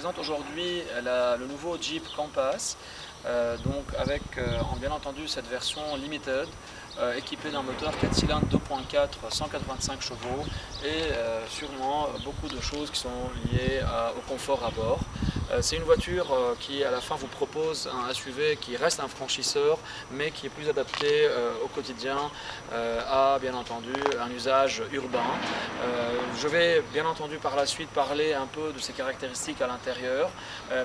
présente aujourd'hui le nouveau Jeep Compass, donc avec bien entendu cette version Limited, équipée d'un moteur 4 cylindres 2.4, 185 chevaux et sûrement beaucoup de choses qui sont liées au confort à bord. C'est une voiture qui à la fin vous propose un SUV qui reste un franchisseur mais qui est plus adapté au quotidien à bien entendu un usage urbain. Je vais bien entendu par la suite parler un peu de ses caractéristiques à l'intérieur,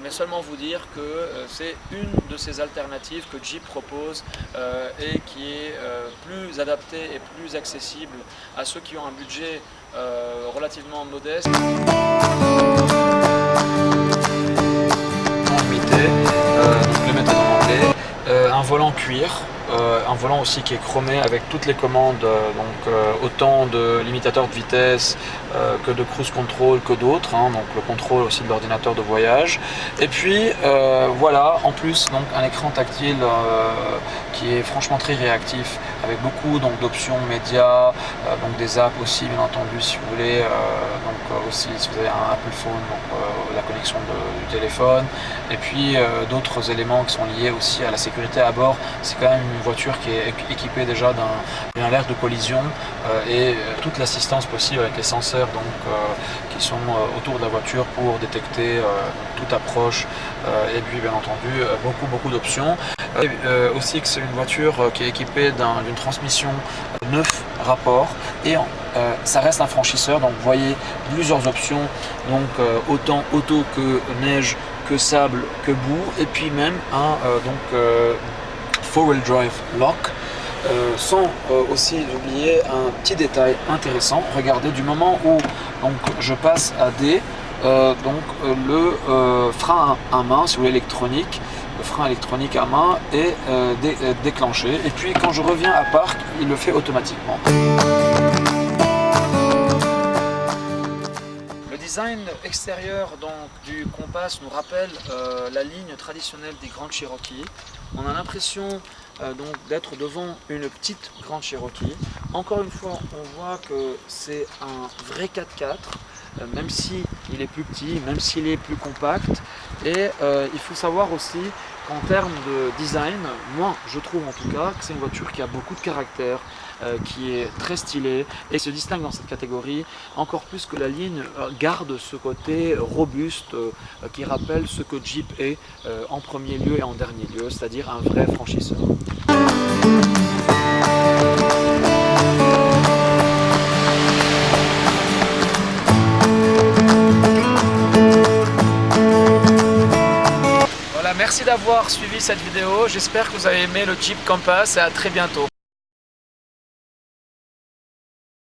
mais seulement vous dire que c'est une de ces alternatives que Jeep propose et qui est plus adaptée et plus accessible à ceux qui ont un budget relativement modeste. Donc les méthodes en anglais, un volant cuir, un volant aussi qui est chromé avec toutes les commandes, autant de limitateurs de vitesse que de cruise control que d'autres, donc le contrôle aussi de l'ordinateur de voyage. Et puis voilà, en plus donc un écran tactile qui est franchement très réactif avec beaucoup d'options médias, donc des apps aussi bien entendu si vous voulez, aussi si vous avez un Apple Phone, la connexion du téléphone, et puis d'autres éléments qui sont liés aussi à la sécurité à bord. C'est quand même une voiture qui est équipée déjà d'une alerte de collision et toute l'assistance possible avec les senseurs qui sont autour de la voiture pour détecter toute approche et puis bien entendu beaucoup d'options. Aussi que c'est une voiture qui est équipée d'une transmission 9 rapports et ça reste un franchisseur, donc vous voyez plusieurs options, donc autant auto que neige, que sable, que boue, et puis même un 4-wheel drive lock, sans aussi oublier un petit détail intéressant. Regardez, du moment où je passe à D, le frein à main, si vous voulez électronique, le frein électronique à main est déclenché, et puis quand je reviens à parc, il le fait automatiquement. Le design extérieur du Compass nous rappelle la ligne traditionnelle des grandes Cherokee. On a l'impression d'être devant une petite grande Cherokee. Encore une fois, on voit que c'est un vrai 4x4, même s'il est plus petit, même s'il est plus compact. Et il faut savoir aussi qu'en termes de design, moi je trouve en tout cas que c'est une voiture qui a beaucoup de caractère, qui est très stylée et se distingue dans cette catégorie encore plus que la ligne garde ce côté robuste qui rappelle ce que Jeep est en premier lieu et en dernier lieu, c'est-à-dire un vrai franchisseur. Merci d'avoir suivi cette vidéo, j'espère que vous avez aimé le Jeep Compass et à très bientôt.